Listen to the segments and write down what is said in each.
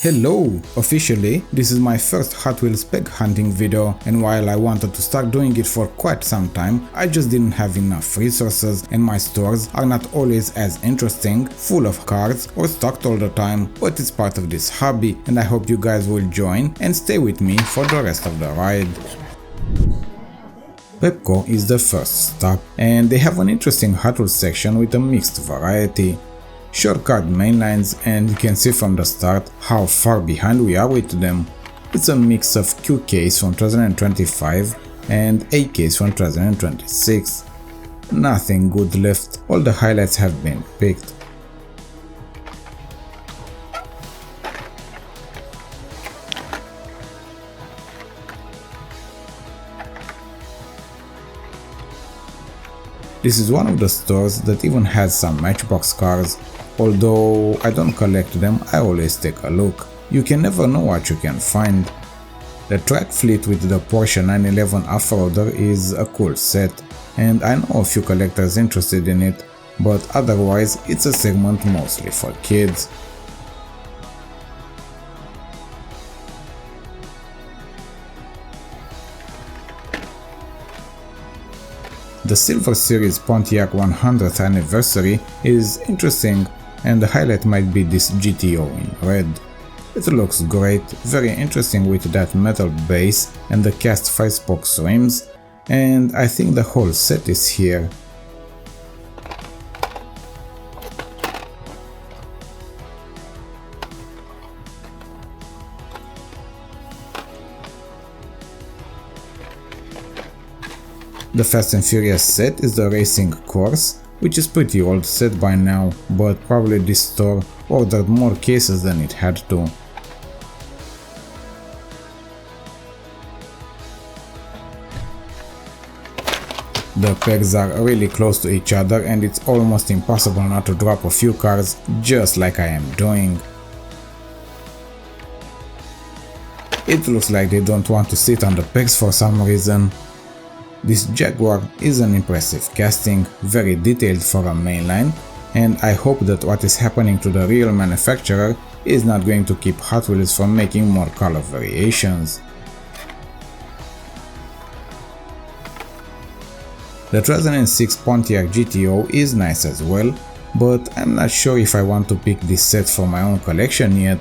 Hello! Officially, this is my first Hot Wheels peg hunting video, and while I wanted to start doing it for quite some time, I just didn't have enough resources and my stores are not always as interesting, full of cars or stocked all the time, but it's part of this hobby and I hope you guys will join and stay with me for the rest of the ride. Pepco is the first stop, and they have an interesting Hot Wheels section with a mixed variety. Shortcut mainlines, and you can see from the start how far behind we are with them. It's a mix of QKs from 2025 and AKs from 2026. Nothing good left, all the highlights have been picked. This is one of the stores that even has some Matchbox cars. Although I don't collect them, I always take a look. You can never know what you can find. The track fleet with the Porsche 911 off-roader is a cool set, and I know a few collectors interested in it, but otherwise it's a segment mostly for kids. The Silver Series Pontiac 100th anniversary is interesting, and the highlight might be this GTO in red. It looks great, very interesting with that metal base and the cast 5-spoke rims, and I think the whole set is here. The Fast and Furious set is the racing course, which is pretty old set by now, but probably this store ordered more cases than it had to. The pegs are really close to each other and it's almost impossible not to drop a few cars, just like I am doing. It looks like they don't want to sit on the pegs for some reason. This Jaguar is an impressive casting, very detailed for a mainline, and I hope that what is happening to the real manufacturer is not going to keep Hot Wheels from making more color variations. The 2006 Pontiac GTO is nice as well, but I'm not sure if I want to pick this set for my own collection yet.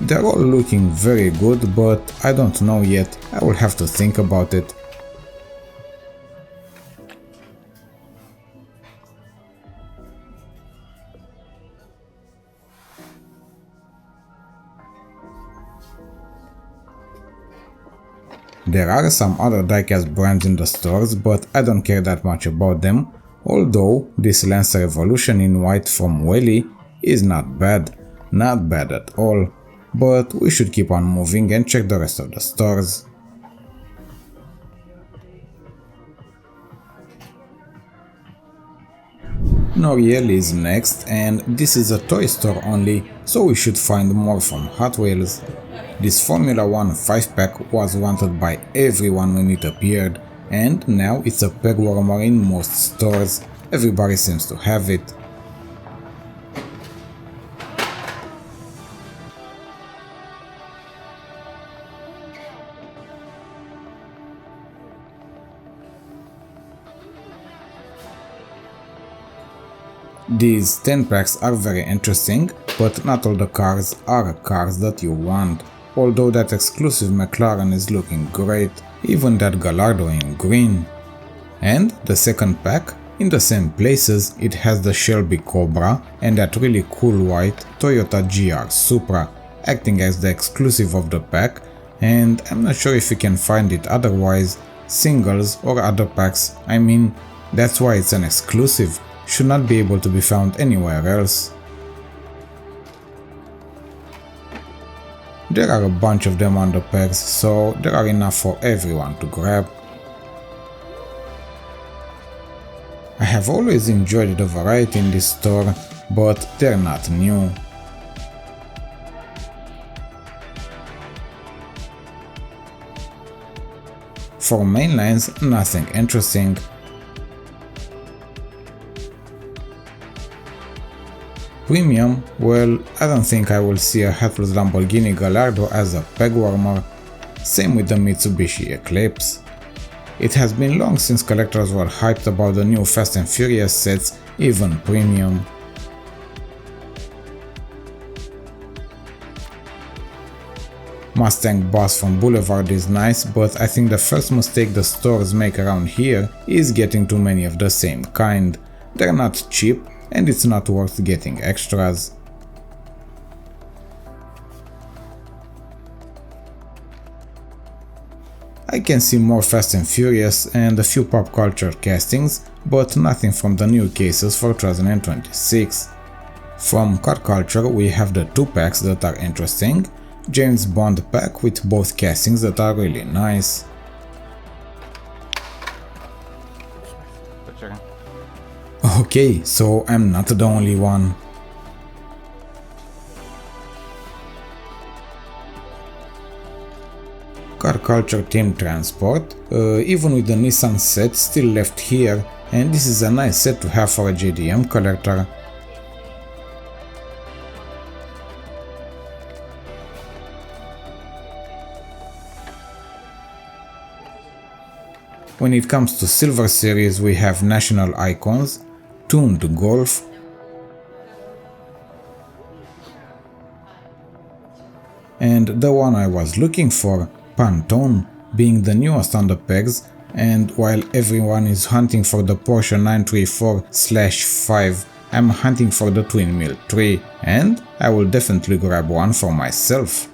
They're all looking very good, but I don't know yet, I will have to think about it. There are some other diecast brands in the stores, but I don't care that much about them, although this Lancer Evolution in white from Welly is not bad at all, but we should keep on moving and check the rest of the stores. Noriel is next, and this is a toy store only, so we should find more from Hot Wheels. This Formula 1 5-pack was wanted by everyone when it appeared, and now it's a peg warmer in most stores. Everybody seems to have it. These 10 packs are very interesting, but not all the cars are cars that you want. Although that exclusive McLaren is looking great, even that Gallardo in green. And the second pack, in the same places, it has the Shelby Cobra and that really cool white Toyota GR Supra, acting as the exclusive of the pack, and I'm not sure if you can find it otherwise, singles or other packs. I mean, that's why it's an exclusive, should not be able to be found anywhere else. There are a bunch of them on the pegs, so there are enough for everyone to grab. I have always enjoyed the variety in this store, but they're not new. For mainlines, nothing interesting. premium, well, I don't think I will see a headless Lamborghini Gallardo as a peg warmer. Same with the Mitsubishi Eclipse. It has been long since collectors were hyped about the new Fast and Furious sets, even premium. Mustang Boss from Boulevard is nice, but I think the first mistake the stores make around here is getting too many of the same kind. They're not cheap, and it's not worth getting extras. I can see more Fast and Furious and a few pop culture castings, but nothing from the new cases for 2026. From car culture we have the 2 packs that are interesting, James Bond pack with both castings that are really nice. Okay, so I'm not the only one. Car culture team transport, even with the Nissan set still left here, and this is a nice set to have for a JDM collector. When it comes to silver series we have national icons, tuned Golf, and the one I was looking for, Pantone, being the newest on the pegs, and while everyone is hunting for the Porsche 934/5, I'm hunting for the Twin Mill 3, and I will definitely grab one for myself.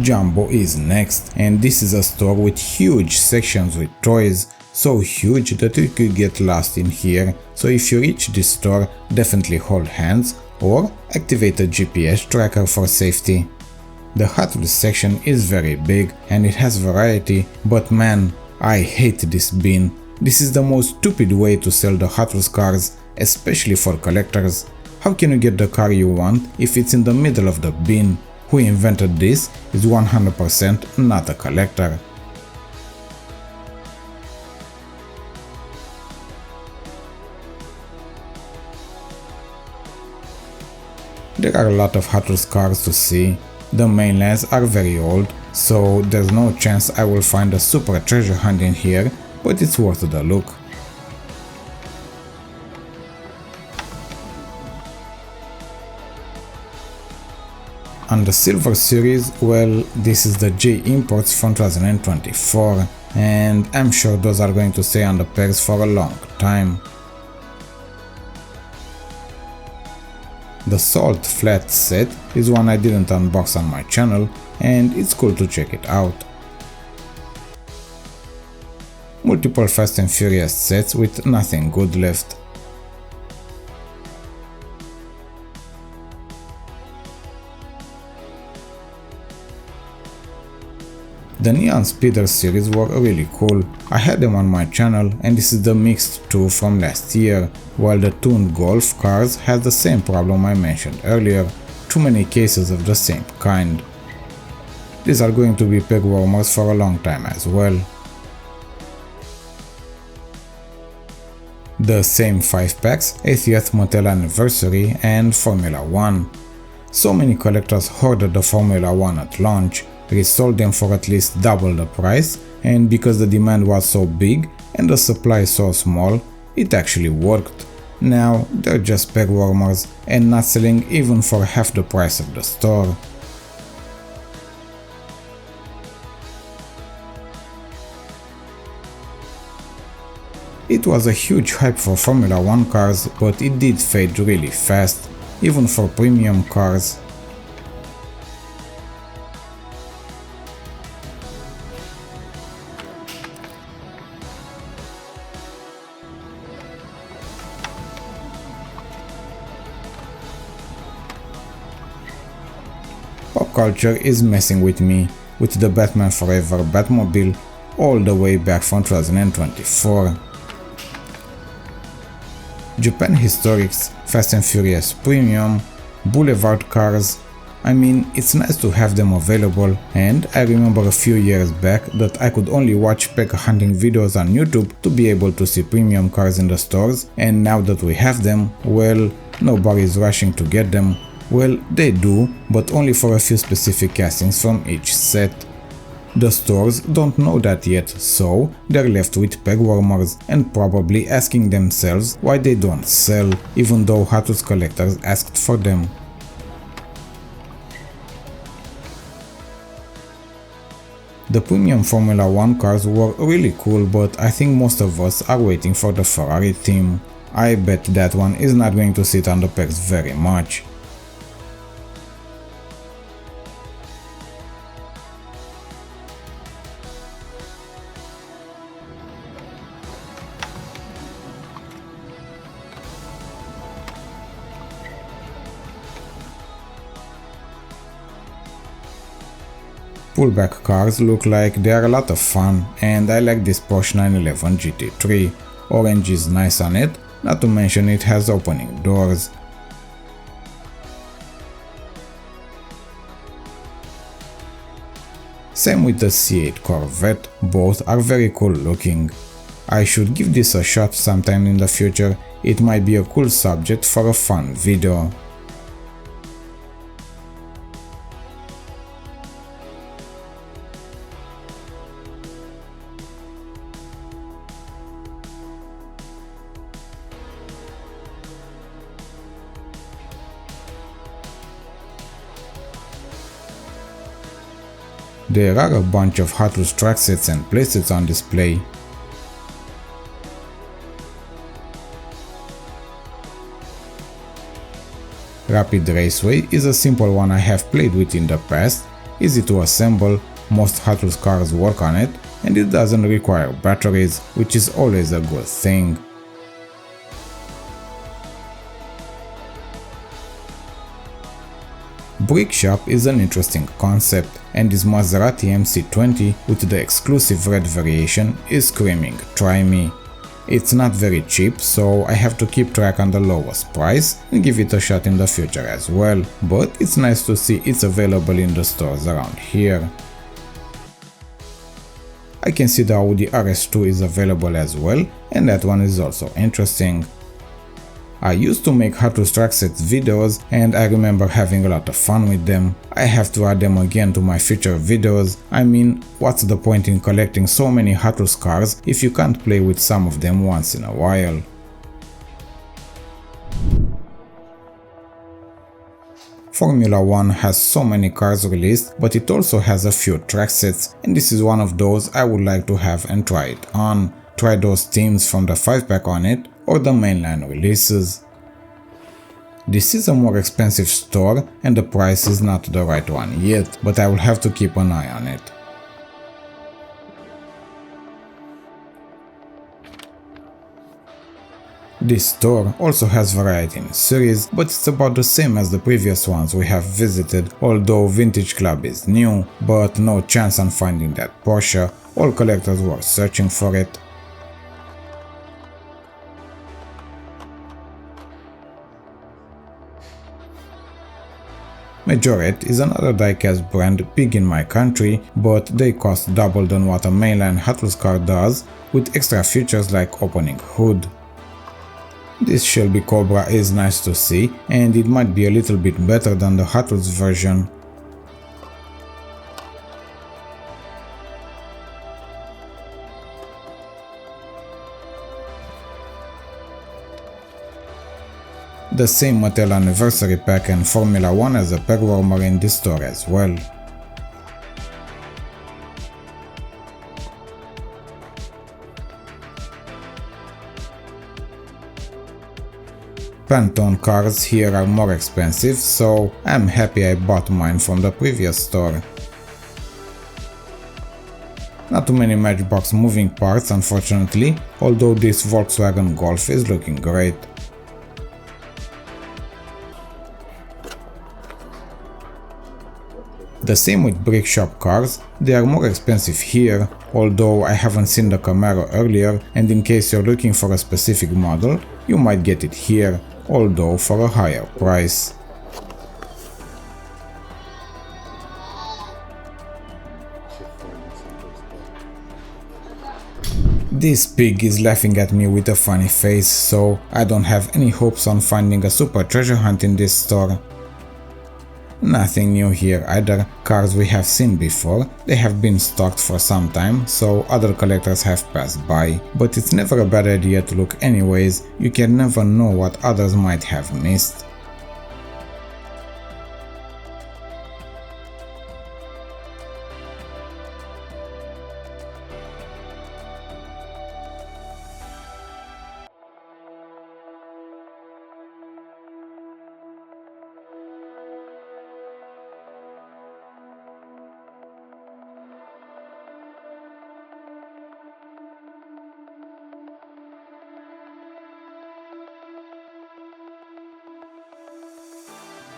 Jumbo is next, and this is a store with huge sections with toys, so huge that you could get lost in here, so if you reach this store, definitely hold hands or activate a GPS tracker for safety. The Hot Wheels section is very big and it has variety, but man, I hate this bin. This is the most stupid way to sell the Hot Wheels cars, especially for collectors. How can you get the car you want if it's in the middle of the bin? Who invented this is 100% not a collector. There are a lot of Hot Wheels cars to see. The mainlines are very old, so there's no chance I will find a super treasure hunt in here, but it's worth the look. On the silver series, well, this is the J imports from 2024, and I'm sure those are going to stay on the pegs for a long time. The Salt Flat set is one I didn't unbox on my channel, and it's cool to check it out. Multiple Fast and Furious sets with nothing good left. The Neon Speeder series were really cool. I had them on my channel, and this is the mixed 2 from last year, while the tuned Golf cars had the same problem I mentioned earlier, too many cases of the same kind. These are going to be peg warmers for a long time as well. The same 5 packs, 80th Mattel Anniversary and Formula 1. So many collectors hoarded the Formula 1 at launch, resold them for at least double the price, and because the demand was so big and the supply so small, it actually worked. Now they're just peg warmers and not selling even for half the price of the store. It was a huge hype for Formula 1 cars, but it did fade really fast, even for premium cars. Pop culture is messing with me, with the Batman Forever Batmobile all the way back from 2024. Japan Historics, Fast and Furious Premium, Boulevard cars, I mean, it's nice to have them available, and I remember a few years back that I could only watch Pepco hunting videos on YouTube to be able to see premium cars in the stores, and now that we have them, well, nobody's rushing to get them. Well, they do, but only for a few specific castings from each set. The stores don't know that yet, so they're left with peg warmers and probably asking themselves why they don't sell, even though Hot Wheels collectors asked for them. The premium Formula 1 cars were really cool, but I think most of us are waiting for the Ferrari theme. I bet that one is not going to sit on the pegs very much. Pullback cars look like they are a lot of fun, and I like this Porsche 911 GT3. Orange is nice on it, not to mention it has opening doors. Same with the C8 Corvette, both are very cool looking. I should give this a shot sometime in the future, it might be a cool subject for a fun video. There are a bunch of Hot Wheels track sets and playsets on display. Rapid Raceway is a simple one I have played with in the past, easy to assemble, most Hot Wheels cars work on it, and it doesn't require batteries, which is always a good thing. Brick Shop is an interesting concept, and this Maserati MC20 with the exclusive red variation is screaming try me. It's not very cheap, so I have to keep track on the lowest price and give it a shot in the future as well, but it's nice to see it's available in the stores around here. I can see the Audi RS2 is available as well, and that one is also interesting. I used to make Hot Wheels track sets videos, and I remember having a lot of fun with them. I have to add them again to my future videos. I mean, what's the point in collecting so many Hot Wheels cars if you can't play with some of them once in a while? Formula 1 has so many cars released, but it also has a few track sets, and this is one of those I would like to have and try it on. Try those themes from the 5-pack on it, or the mainline releases. This is a more expensive store and the price is not the right one yet, but I will have to keep an eye on it. This store also has variety in series, but it's about the same as the previous ones we have visited, although Vintage Club is new, but no chance on finding that Porsche, all collectors were searching for it. Majorette is another diecast brand big in my country, but they cost double than what a mainline Hot Wheels car does, with extra features like opening hood. This Shelby Cobra is nice to see, and it might be a little bit better than the Hot Wheels version. The same Mattel Anniversary Pack and Formula 1 has a peg warmer in this store as well. Pantone cars here are more expensive, so I'm happy I bought mine from the previous store. Not too many Matchbox moving parts unfortunately, although this Volkswagen Golf is looking great. The same with Brick Shop cars, they are more expensive here, although I haven't seen the Camaro earlier, and in case you're looking for a specific model, you might get it here, although for a higher price. This pig is laughing at me with a funny face, so I don't have any hopes on finding a super treasure hunt in this store. Nothing new here either, cars we have seen before, they have been stocked for some time, so other collectors have passed by, but it's never a bad idea to look anyways, you can never know what others might have missed.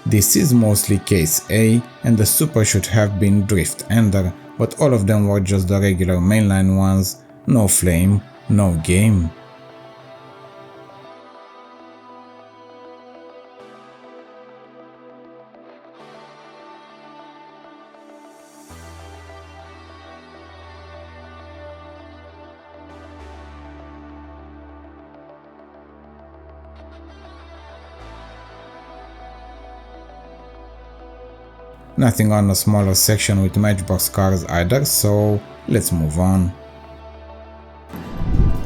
This is mostly case A, and the super should have been Drift Ender, but all of them were just the regular mainline ones, no flame, no game. Nothing on a smaller section with Matchbox cars either, so let's move on.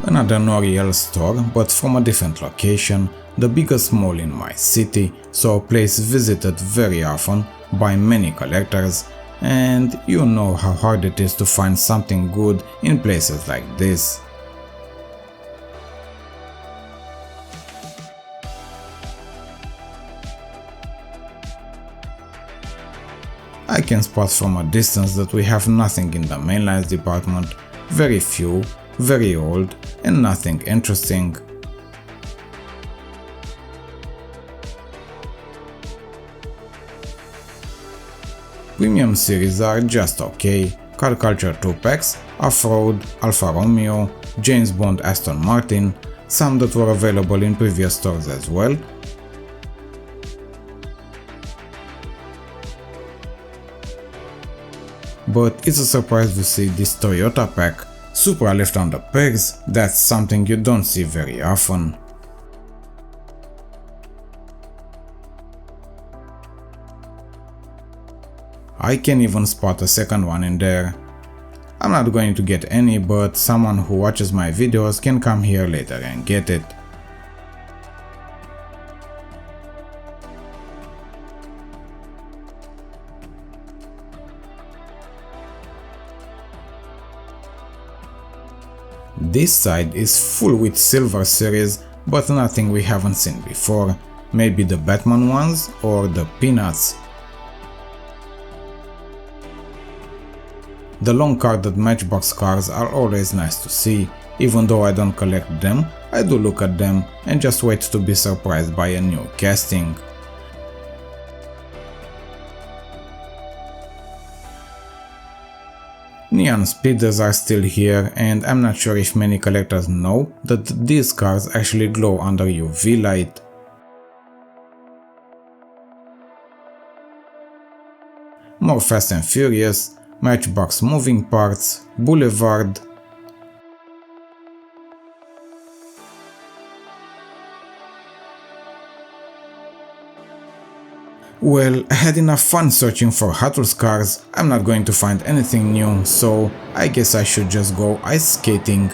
Another Noriel store, but from a different location, the biggest mall in my city, so a place visited very often by many collectors, and you know how hard it is to find something good in places like this. I can spot from a distance that we have nothing in the mainlines department, very few, very old, and nothing interesting. Premium series are just okay, Car Culture 2 packs, Off-Road, Alfa Romeo, James Bond Aston Martin, some that were available in previous stores as well. But it's a surprise to see this Toyota pack, Supra left on the pegs, that's something you don't see very often. I can even spot a second one in there. I'm not going to get any, but someone who watches my videos can come here later and get it. This side is full with silver series, but nothing we haven't seen before. Maybe the Batman ones or the Peanuts. The long carded Matchbox cars are always nice to see. Even though I don't collect them, I do look at them and just wait to be surprised by a new casting. Neon speeders are still here, and I'm not sure if many collectors know that these cars actually glow under UV light. More Fast and Furious, Matchbox moving parts, Boulevard. Well, I had enough fun searching for Hot Wheels cars, I'm not going to find anything new, so I guess I should just go ice skating.